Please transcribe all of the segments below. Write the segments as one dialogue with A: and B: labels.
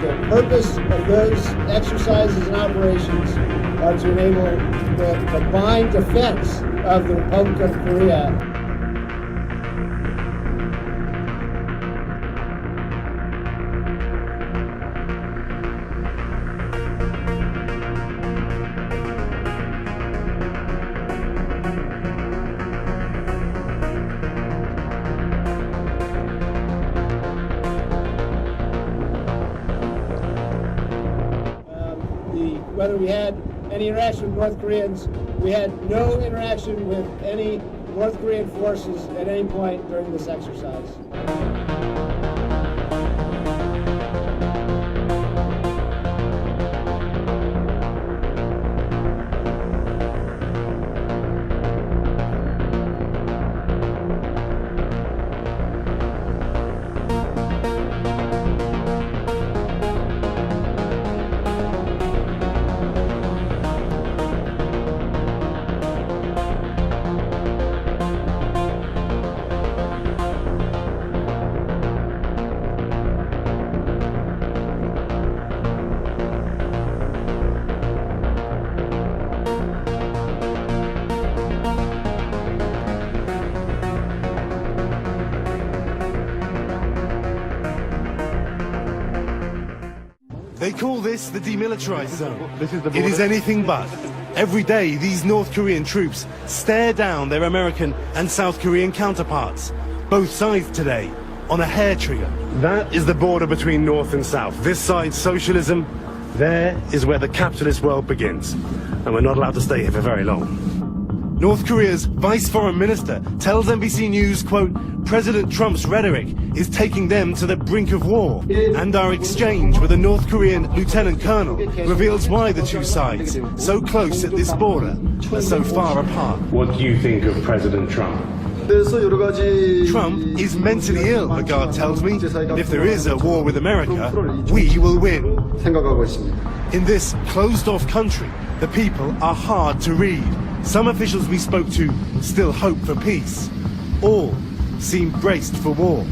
A: The purpose of those exercises and operations are to enable the combined defense of the Republic of Korea. Whether we had any interaction with North Koreans, we had no interaction with any North Korean forces at any point during this exercise.
B: They call this the demilitarized zone. It is anything but. Every day, these North Korean troops stare down their American and South Korean counterparts. Both sides today on a hair trigger. That is the border between North and South. This side, socialism. There is where the capitalist world begins. And we're not allowed to stay here for very long. North Korea's Vice Foreign Minister tells NBC News, quote, President Trump's rhetoric is taking them to the brink of war. And our exchange with a North Korean lieutenant colonel reveals why the two sides, so close at this border, are so far apart. What do you think of President Trump? Trump is mentally ill, Lagarde tells me, and if there is a war with America, we will win. In this closed-off country, the people are hard to read. Some officials we spoke to still hope for peace. All seem braced for war.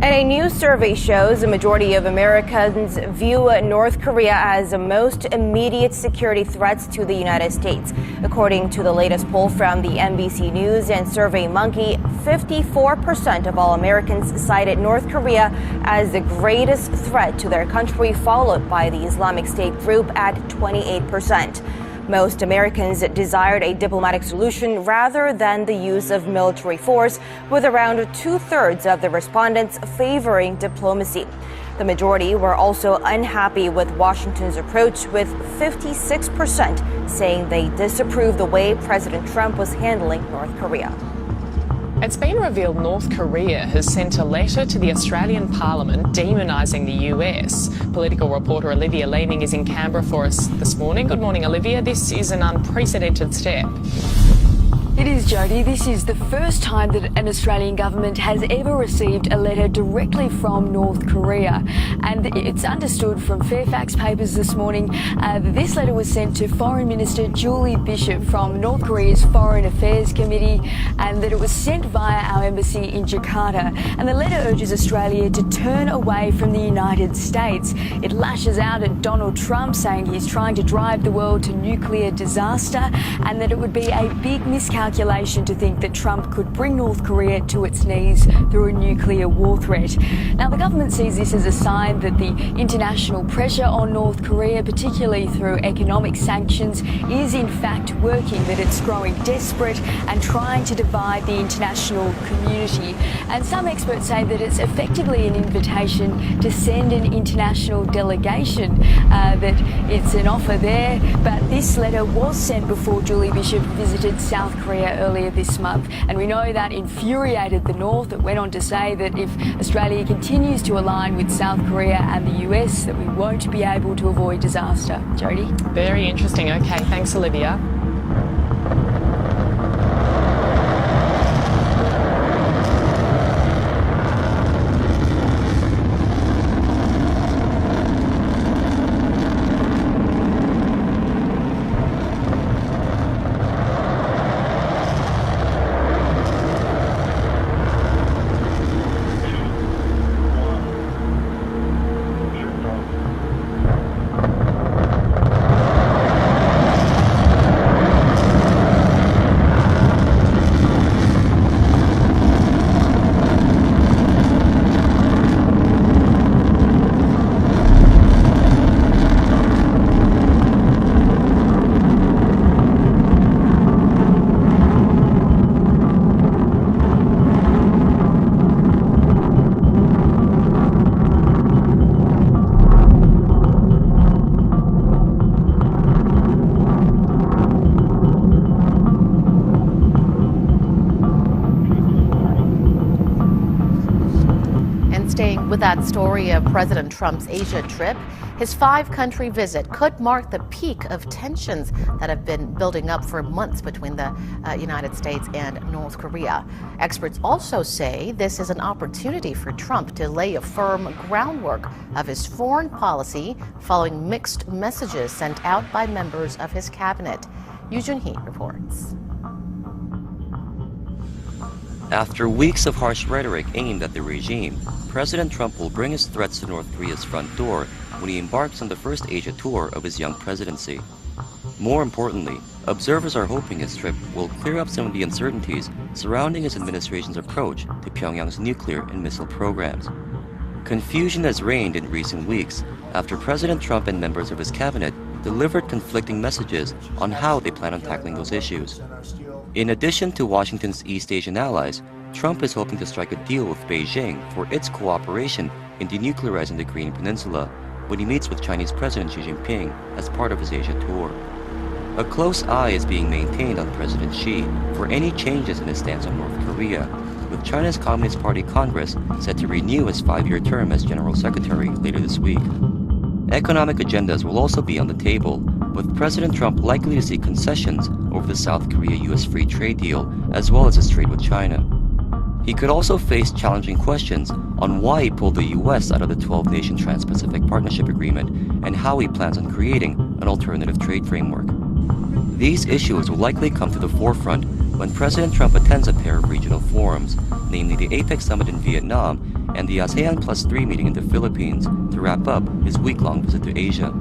C: And a new survey shows a majority of Americans view North Korea as the most immediate security threats to the United States. According to the latest poll from the NBC News and SurveyMonkey, 54% of all Americans cited North Korea as the greatest threat to their country, followed by the Islamic State group at 28%. Most Americans desired a diplomatic solution rather than the use of military force, with around two-thirds of the respondents favoring diplomacy. The majority were also unhappy with Washington's approach, with 56% saying they disapprove the way President Trump was handling North Korea.
D: It's been revealed North Korea has sent a letter to the Australian Parliament demonising the US. Political reporter Olivia Leeming is in Canberra for us this morning. Good morning, Olivia. This is an unprecedented step.
E: It is, Jodie. This is the first time that an Australian government has ever received a letter directly from North Korea. And it's understood from Fairfax Papers this morning that this letter was sent to Foreign Minister Julie Bishop from North Korea's Foreign Affairs Committee, and that it was sent via our embassy in Jakarta. And the letter urges Australia to turn away from the United States. It lashes out at Donald Trump, saying he's trying to drive the world to nuclear disaster, and that it would be a big miscalculation to think that Trump could bring North Korea to its knees through a nuclear war threat. Now, the government sees this as a sign that the international pressure on North Korea, particularly through economic sanctions, is in fact working, that it's growing desperate and trying to divide the international community. And some experts say that it's effectively an invitation to send an international delegation, that it's an offer there. But this letter was sent before Julie Bishop visited South Korea Korea earlier this month, and we know that infuriated the North. It went on to say that if Australia continues to align with South Korea and the US, that we won't be able to avoid disaster. Jody?
D: Very interesting. Okay, thanks, Olivia.
F: Staying with that story of President Trump's Asia trip, his 5-country visit could mark the peak of tensions that have been building up for months between the United States and North Korea. Experts also say this is an opportunity for Trump to lay a firm groundwork of his foreign policy following mixed messages sent out by members of his cabinet. Yoo Jun-hee reports.
G: After weeks of harsh rhetoric aimed at the regime, President Trump will bring his threats to North Korea's front door when he embarks on the first Asia tour of his young presidency. More importantly, observers are hoping his trip will clear up some of the uncertainties surrounding his administration's approach to Pyongyang's nuclear and missile programs. Confusion has reigned in recent weeks after President Trump and members of his cabinet delivered conflicting messages on how they plan on tackling those issues. In addition to Washington's East Asian allies, Trump is hoping to strike a deal with Beijing for its cooperation in denuclearizing the Korean Peninsula when he meets with Chinese President Xi Jinping as part of his Asia tour. A close eye is being maintained on President Xi for any changes in his stance on North Korea, with China's Communist Party Congress set to renew his 5-year term as General Secretary later this week. Economic agendas will also be on the table, with President Trump likely to see concessions over the South Korea-US free trade deal, as well as his trade with China. He could also face challenging questions on why he pulled the US out of the 12-nation Trans-Pacific Partnership Agreement and how he plans on creating an alternative trade framework. These issues will likely come to the forefront when President Trump attends a pair of regional forums, namely the APEC Summit in Vietnam and the ASEAN Plus 3 meeting in the Philippines, to wrap up his week-long visit to Asia.